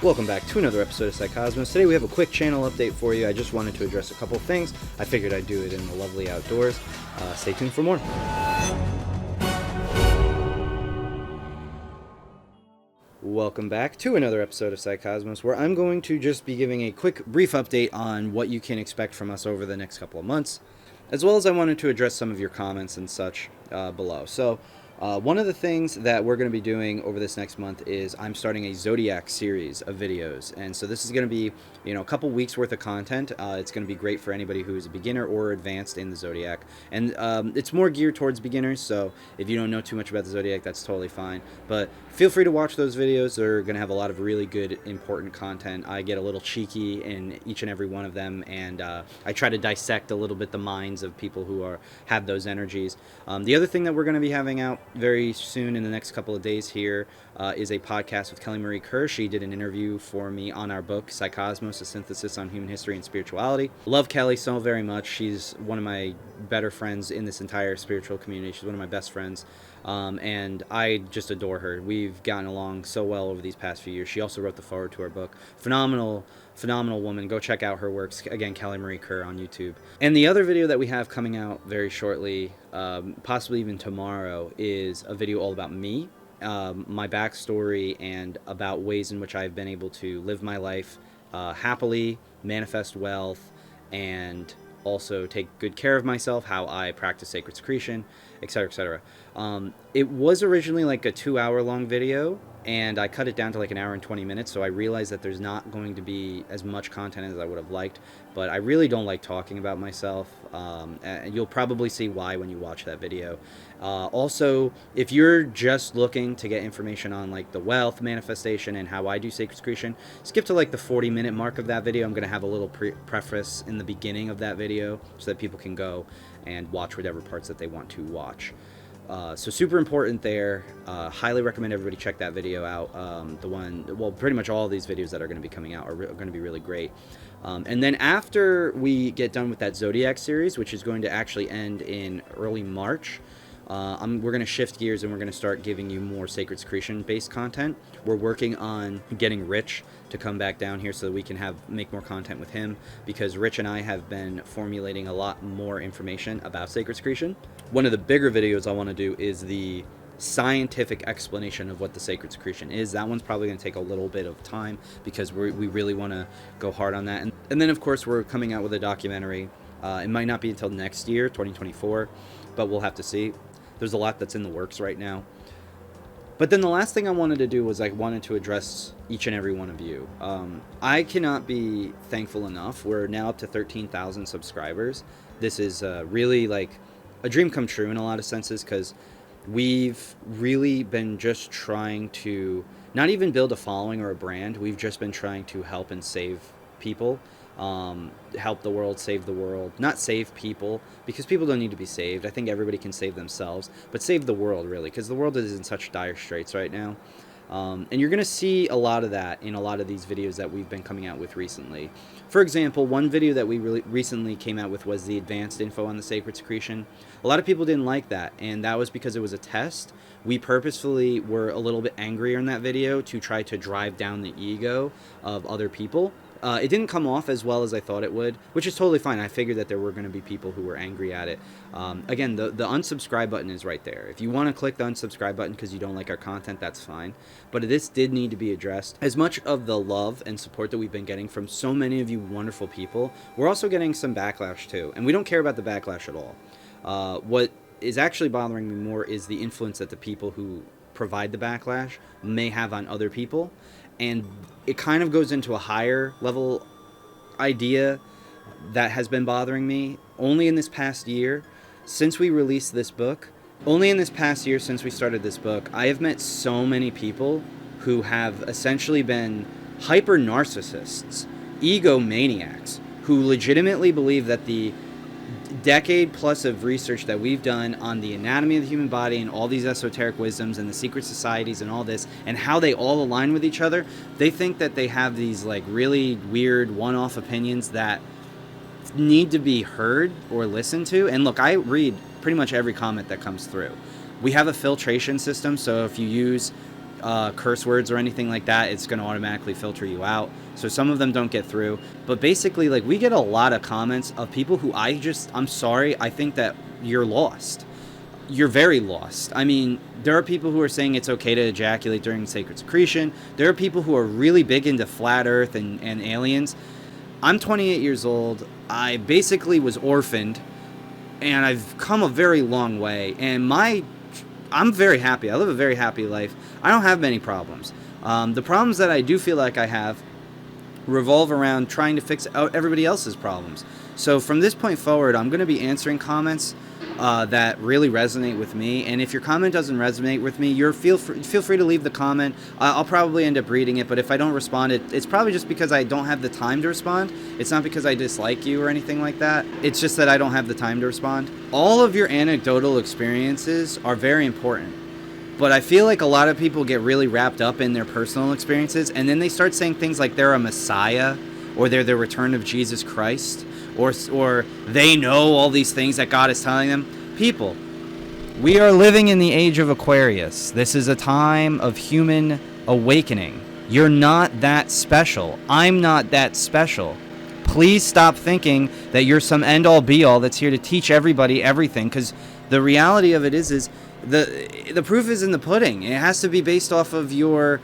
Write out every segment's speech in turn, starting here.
Welcome back to another episode of Psycosmos. Today we have a quick channel update for you. I just wanted to address a couple things. I figured I'd do it in the lovely outdoors. Stay tuned for more. Welcome back to another episode of Psycosmos, where I'm going to just be giving a quick, brief update on what you can expect from us over the next couple of months, as well as I wanted to address some of your comments and such below. So, one of the things that we're going to be doing over this next month is I'm starting a Zodiac series of videos. And so this is going to be, a couple weeks worth of content. It's going to be great for anybody who is a beginner or advanced in the Zodiac. And it's more geared towards beginners. So if you don't know too much about the Zodiac, that's totally fine. But feel free to watch those videos. They're going to have a lot of really good, important content. I get a little cheeky in each and every one of them. And I try to dissect a little bit the minds of people who have those energies. The other thing that we're going to be having out very soon in the next couple of days here is a podcast with Kelly Marie Kerr. She did an interview for me on our book, Psycosmos, a synthesis on human history and spirituality. Love Kelly so very much. She's one of my better friends in this entire spiritual community. She's one of my best friends. And I just adore her. We've gotten along so well over these past few years. She also wrote the foreword to our book. Phenomenal woman. Go check out her works. Again, Kelly Marie Kerr on YouTube. And the other video that we have coming out very shortly, possibly even tomorrow, is a video all about me, my backstory, and about ways in which I've been able to live my life happily, manifest wealth, and also take good care of myself, how I practice sacred secretion, etc., etc. It was originally like a 2-hour long video, and I cut it down to like an hour and 20 minutes, so I realized that there's not going to be as much content as I would have liked, but I really don't like talking about myself, and you'll probably see why when you watch that video. Also, if you're just looking to get information on like the wealth manifestation and how I do sacred secretion, skip to like the 40-minute mark of that video. I'm going to have a little preface in the beginning of that video so that people can go and watch whatever parts that they want to watch. So super important there. Highly recommend everybody check that video out. Pretty much all of these videos that are going to be coming out are going to be really great. And then after we get done with that Zodiac series, which is going to actually end in early March, we're going to shift gears and we're going to start giving you more sacred secretion based content. We're working on getting Rich to come back down here so that we can make more content with him, because Rich and I have been formulating a lot more information about sacred secretion. One of the bigger videos I want to do is the scientific explanation of what the sacred secretion is. That one's probably going to take a little bit of time because we really want to go hard on that. And then, of course, we're coming out with a documentary. It might not be until next year, 2024, but we'll have to see. There's a lot that's in the works right now. But then the last thing I wanted to do was I wanted to address each and every one of you. I cannot be thankful enough. We're now up to 13,000 subscribers. This is really like a dream come true in a lot of senses, because we've really been just trying to not even build a following or a brand. We've just been trying to help and save people. Help the world, save the world. Not save people, because people don't need to be saved. I think everybody can save themselves, but save the world, really, because the world is in such dire straits right now. And you're going to see a lot of that in a lot of these videos that we've been coming out with recently. For example, one video that we recently came out with was the advanced info on the sacred secretion. A lot of people didn't like that, and that was because it was a test. We purposefully were a little bit angrier in that video to try to drive down the ego of other people. It didn't come off as well as I thought it would, which is totally fine. I figured that there were going to be people who were angry at it. Again, the unsubscribe button is right there. If you want to click the unsubscribe button because you don't like our content, that's fine. But this did need to be addressed. As much of the love and support that we've been getting from so many of you wonderful people, we're also getting some backlash too. And we don't care about the backlash at all. What is actually bothering me more is the influence that the people who provide the backlash may have on other people. And it kind of goes into a higher level idea that has been bothering me. Only in this past year, since we released this book, since we started this book, I have met so many people who have essentially been hyper narcissists, egomaniacs, who legitimately believe that the decade plus of research that we've done on the anatomy of the human body and all these esoteric wisdoms and the secret societies and all this, and how they all align with each other, they think that they have these like really weird one-off opinions that need to be heard or listened to. And look, I read pretty much every comment that comes through. We have a filtration system, so if you use curse words or anything like that, it's going to automatically filter you out. So some of them don't get through. But basically, like, we get a lot of comments of people who I'm sorry, I think that you're lost. You're very lost. I mean, there are people who are saying it's okay to ejaculate during sacred secretion. There are people who are really big into flat earth and aliens. I'm 28 years old. I basically was orphaned, and I've come a very long way. And I'm very happy. I live a very happy life. I don't have many problems. The problems that I do feel like I have revolve around trying to fix everybody else's problems. So from this point forward, I'm going to be answering comments that really resonate with me. And if your comment doesn't resonate with me, feel free to leave the comment. I'll probably end up reading it, but if I don't respond, it's probably just because I don't have the time to respond. It's not because I dislike you or anything like that. It's just that I don't have the time to respond. All of your anecdotal experiences are very important, but I feel like a lot of people get really wrapped up in their personal experiences, and then they start saying things like they're a messiah, or they're the return of Jesus Christ, or they know all these things that God is telling them. People, we are living in the age of Aquarius. This is a time of human awakening. You're not that special. I'm not that special. Please stop thinking that you're some end-all be-all that's here to teach everybody everything, because the reality of it is the proof is in the pudding. It has to be based off of your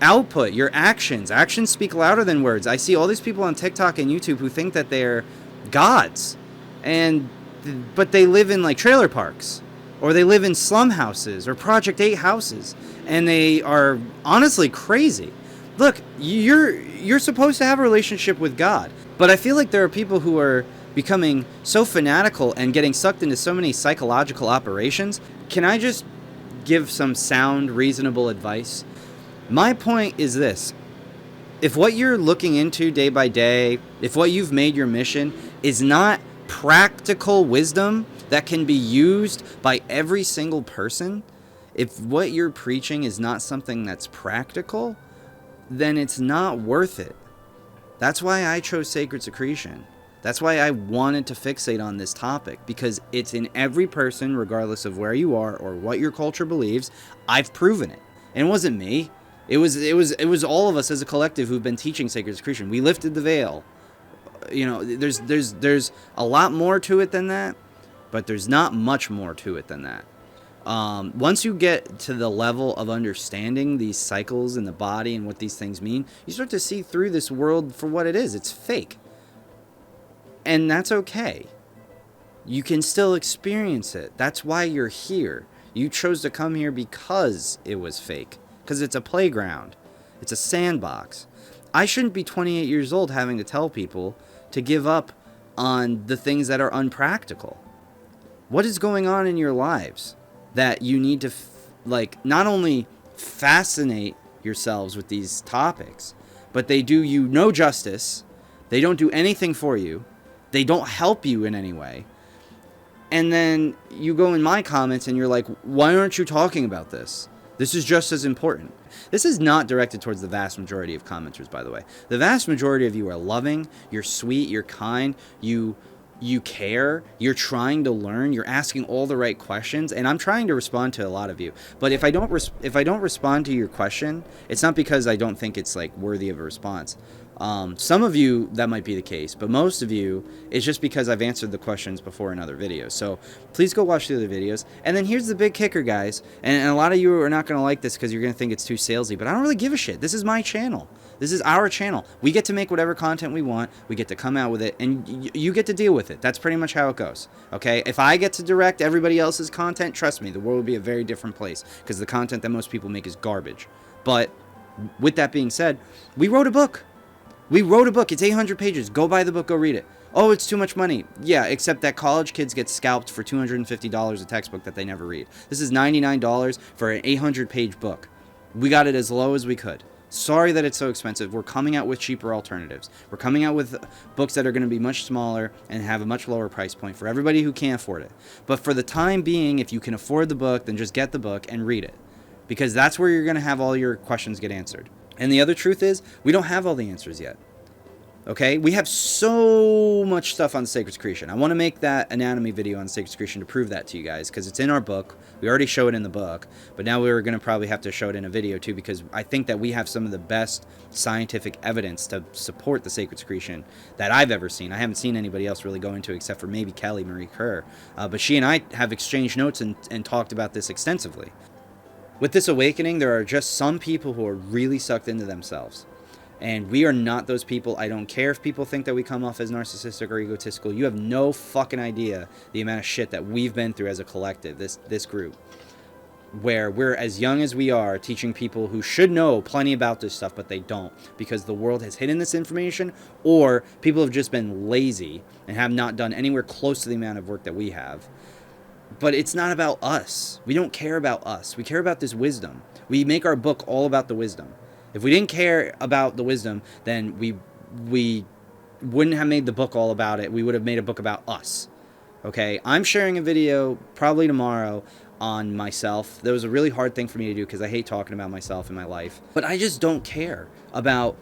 output, your actions. Actions speak louder than words. I see all these people on TikTok and YouTube who think that they're gods, but they live in like trailer parks, or they live in slum houses or Project 8 houses, and they are honestly crazy. Look, you're supposed to have a relationship with God, but I feel like there are people who are becoming so fanatical and getting sucked into so many psychological operations. Can I just give some sound, reasonable advice? My point is this. If what you're looking into day by day, if what you've made your mission is not practical wisdom that can be used by every single person, if what you're preaching is not something that's practical, then it's not worth it. That's why I chose sacred secretion. That's why I wanted to fixate on this topic, because it's in every person, regardless of where you are or what your culture believes. I've proven it. And it wasn't me. It was all of us as a collective who've been teaching sacred secretion. We lifted the veil. You know, there's a lot more to it than that, but there's not much more to it than that. Once you get to the level of understanding these cycles in the body and what these things mean, you start to see through this world for what it is. It's fake. And that's okay. You can still experience it. That's why you're here. You chose to come here because it was fake. Because it's a playground. It's a sandbox. I shouldn't be 28 years old having to tell people to give up on the things that are unpractical. What is going on in your lives that you need to, not only fascinate yourselves with these topics, but they do you no justice. They don't do anything for you. They don't help you in any way. And then you go in my comments and you're like, why aren't you talking about this? This is just as important. This is not directed towards the vast majority of commenters, by the way. The vast majority of you are loving, you're sweet, you're kind, you care, you're trying to learn, you're asking all the right questions, and I'm trying to respond to a lot of you. But if I don't respond to your question, it's not because I don't think it's worthy of a response. Some of you, that might be the case, but most of you, it's just because I've answered the questions before in other videos. So please go watch the other videos. And then here's the big kicker, guys. And a lot of you are not going to like this because you're going to think it's too salesy, but I don't really give a shit. This is my channel. This is our channel. We get to make whatever content we want. We get to come out with it, and you get to deal with it. That's pretty much how it goes. Okay? If I get to direct everybody else's content, trust me, the world would be a very different place, because the content that most people make is garbage. But with that being said, we wrote a book. We wrote a book. It's 800 pages. Go buy the book. Go read it. Oh, it's too much money. Yeah, except that college kids get scalped for $250 a textbook that they never read. This is $99 for an 800-page book. We got it as low as we could. Sorry that it's so expensive. We're coming out with cheaper alternatives. We're coming out with books that are going to be much smaller and have a much lower price point for everybody who can't afford it. But for the time being, if you can afford the book, then just get the book and read it, because that's where you're going to have all your questions get answered. And the other truth is, we don't have all the answers yet. Okay, we have so much stuff on sacred secretion. I want to make that anatomy video on sacred secretion to prove that to you guys, because it's in our book. We already show it in the book, but now we're going to probably have to show it in a video too, because I think that we have some of the best scientific evidence to support the sacred secretion that I've ever seen. I haven't seen anybody else really go into it except for maybe Kelly Marie Kerr, but she and I have exchanged notes and talked about this extensively. With this awakening, there are just some people who are really sucked into themselves. And we are not those people. I don't care if people think that we come off as narcissistic or egotistical. You have no fucking idea the amount of shit that we've been through as a collective, this group. Where we're as young as we are, teaching people who should know plenty about this stuff, but they don't. Because the world has hidden this information, or people have just been lazy and have not done anywhere close to the amount of work that we have. But it's not about us. We don't care about us. We care about this wisdom. We make our book all about the wisdom. If we didn't care about the wisdom, then we wouldn't have made the book all about it. We would have made a book about us. Okay? I'm sharing a video probably tomorrow on myself. That was a really hard thing for me to do because I hate talking about myself in my life. But I just don't care about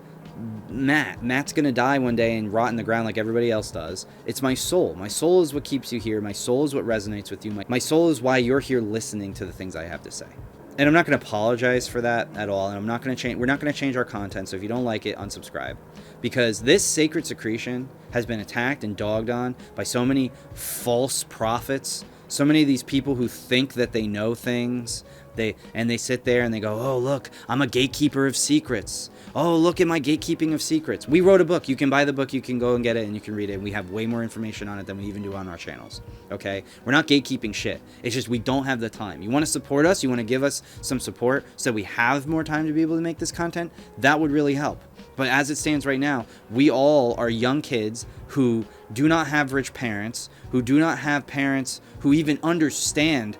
Matt. Matt's going to die one day and rot in the ground like everybody else does. It's my soul. My soul is what keeps you here. My soul is what resonates with you. My soul is why you're here listening to the things I have to say. And I'm not going to apologize for that at all. And I'm not going to change. We're not going to change our content. So if you don't like it, unsubscribe. Because this sacred secretion has been attacked and dogged on by so many false prophets. So many of these people who think that they know things. They sit there and they go, oh, look, I'm a gatekeeper of secrets. Oh, look at my gatekeeping of secrets. We wrote a book. You can buy the book. You can go and get it and you can read it. And we have way more information on it than we even do on our channels. Okay? We're not gatekeeping shit. It's just we don't have the time. You want to support us? You want to give us some support so we have more time to be able to make this content? That would really help. But as it stands right now, we all are young kids who do not have rich parents, who do not have parents who even understand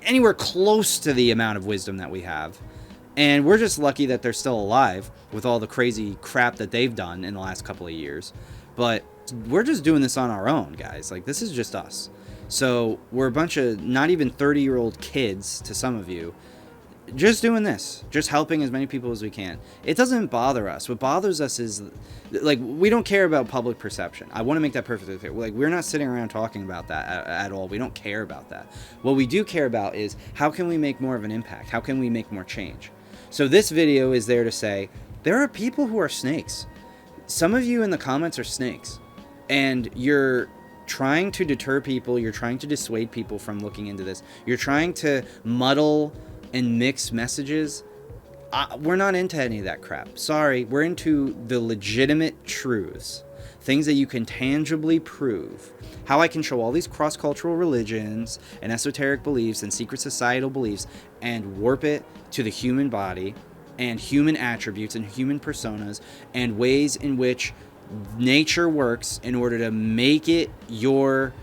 anywhere close to the amount of wisdom that we have. And we're just lucky that they're still alive with all the crazy crap that they've done in the last couple of years. But we're just doing this on our own, guys. Like, this is just us. So we're a bunch of not even 30-year-old kids to some of you, just doing this, just helping as many people as we can. It doesn't bother us. What bothers us is, like, we don't care about public perception. I want to make that perfectly clear. Like, we're not sitting around talking about that at all. We don't care about that. What we do care about is how can we make more of an impact? How can we make more change? So this video is there to say, there are people who are snakes. Some of you in the comments are snakes. And you're trying to deter people. You're trying to dissuade people from looking into this. You're trying to muddle and mix messages. We're not into any of that crap. Sorry, we're into the legitimate truths. Things that you can tangibly prove. How I can show all these cross-cultural religions and esoteric beliefs and secret societal beliefs and warp it to the human body and human attributes and human personas and ways in which nature works in order to make it your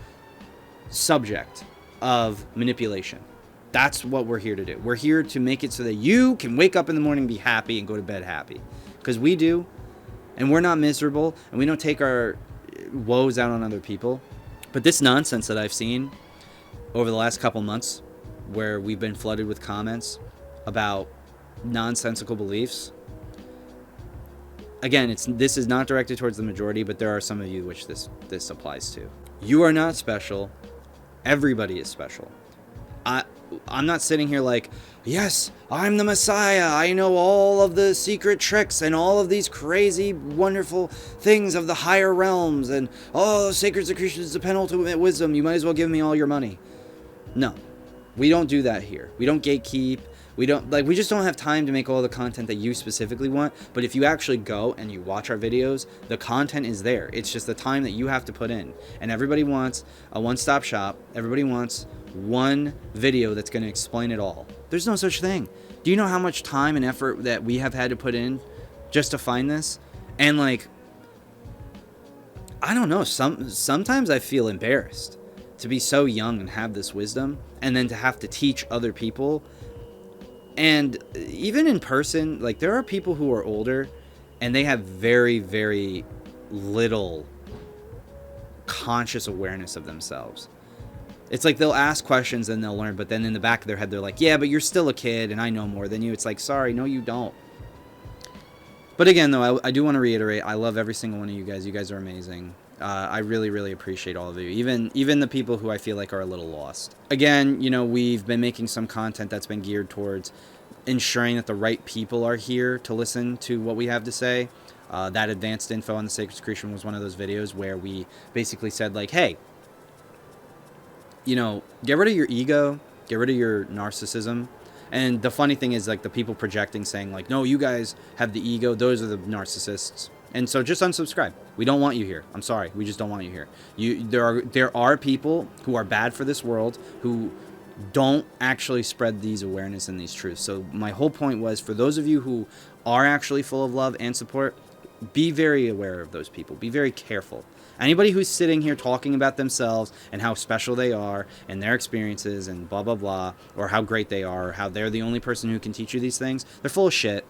subject of manipulation. That's what we're here to do. We're here to make it so that you can wake up in the morning and be happy and go to bed happy. Because we do. And we're not miserable. And we don't take our woes out on other people. But this nonsense that I've seen over the last couple months, where we've been flooded with comments about nonsensical beliefs. Again, this is not directed towards the majority, but there are some of you which this applies to. You are not special. Everybody is special. I'm not sitting here like, yes, I'm the Messiah. I know all of the secret tricks and all of these crazy, wonderful things of the higher realms. And, oh, sacred secretion is the penultimate wisdom. You might as well give me all your money. No, we don't do that here. We don't gatekeep. We just don't have time to make all the content that you specifically want. But if you actually go and you watch our videos, the content is there. It's just the time that you have to put in. And everybody wants a one-stop shop. Everybody wants one video that's going to explain it all. There's no such thing. Do you know how much time and effort that we have had to put in just to find this? And like, I don't know, sometimes I feel embarrassed to be so young and have this wisdom, and then to have to teach other people. And even in person, like, there are people who are older and they have very, very little conscious awareness of themselves. It's like they'll ask questions and they'll learn, but then in the back of their head, they're like, yeah, but you're still a kid and I know more than you. It's like, sorry, no, you don't. But again, though, I do want to reiterate, I love every single one of you guys. You guys are amazing. I really, really appreciate all of you, even the people who I feel like are a little lost. Again, you know, we've been making some content that's been geared towards ensuring that the right people are here to listen to what we have to say. That advanced info on the sacred secretion was one of those videos where we basically said, like, hey, you know, get rid of your ego, get rid of your narcissism. And the funny thing is, like, the people projecting saying, like, no, you guys have the ego, those are the narcissists. And so just unsubscribe. We don't want you here. I'm sorry. We just don't want you here. There are people who are bad for this world who don't actually spread these awareness and these truths. So my whole point was, for those of you who are actually full of love and support, be very aware of those people. Be very careful. Anybody who's sitting here talking about themselves and how special they are and their experiences and blah, blah, blah, or how great they are, or how they're the only person who can teach you these things, they're full of shit.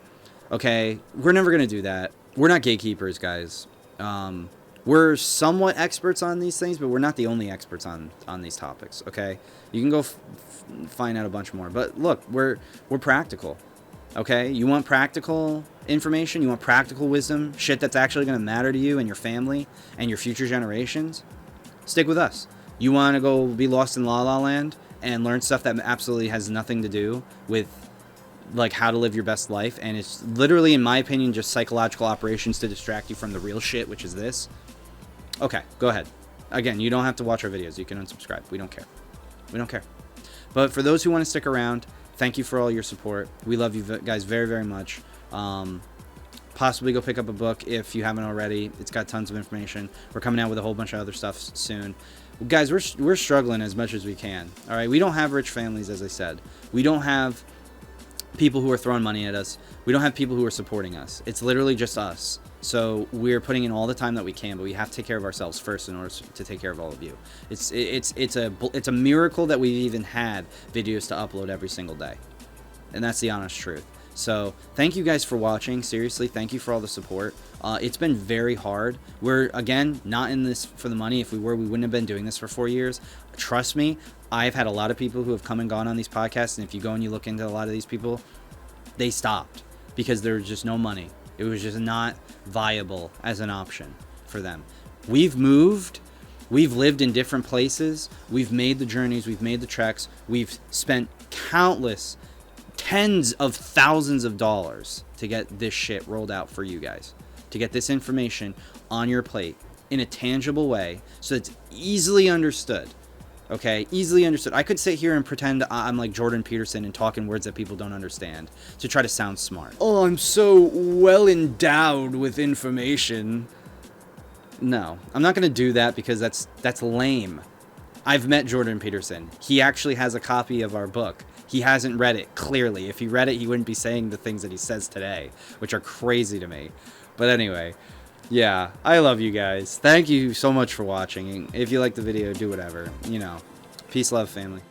Okay? We're never going to do that. We're not gatekeepers, guys. We're somewhat experts on these things, but we're not the only experts on these topics, okay? You can go find out a bunch more. But look, we're practical, okay? You want practical information? You want practical wisdom? Shit that's actually going to matter to you and your family and your future generations? Stick with us. You want to go be lost in La La Land and learn stuff that absolutely has nothing to do with, like, how to live your best life, and it's literally, in my opinion, just psychological operations to distract you from the real shit, which is this? Okay, go ahead. Again, you don't have to watch our videos. You can unsubscribe. We don't care. We don't care. But for those who want to stick around, thank you for all your support. We love you guys very, very much. Possibly go pick up a book if you haven't already. It's got tons of information. We're coming out with a whole bunch of other stuff soon. Guys, we're struggling as much as we can. All right, we don't have rich families, as I said. We don't have people who are throwing money at us. We don't have people who are supporting us. It's literally just us. So we're putting in all the time that we can, but we have to take care of ourselves first in order to take care of all of you. It's a miracle that we've even had videos to upload every single day, and that's the honest truth. So thank you guys for watching. Seriously, thank you for all the support. It's been very hard. We're, again, not in this for the money. If we were, we wouldn't have been doing this for 4 years. Trust me, I've had a lot of people who have come and gone on these podcasts, and if you go and you look into a lot of these people, they stopped because there was just no money. It was just not viable as an option for them. We've moved. We've lived in different places. We've made the journeys. We've made the treks. We've spent countless, tens of thousands of dollars to get this shit rolled out for you guys, to get this information on your plate in a tangible way so it's easily understood. Okay, easily understood. I could sit here and pretend I'm like Jordan Peterson and talk in words that people don't understand to try to sound smart. Oh, I'm so well endowed with information. No, I'm not going to do that because that's lame. I've met Jordan Peterson. He actually has a copy of our book. He hasn't read it, clearly. If he read it, he wouldn't be saying the things that he says today, which are crazy to me. But anyway, yeah, I love you guys. Thank you so much for watching. If you like the video, do whatever. You know, peace, love, family.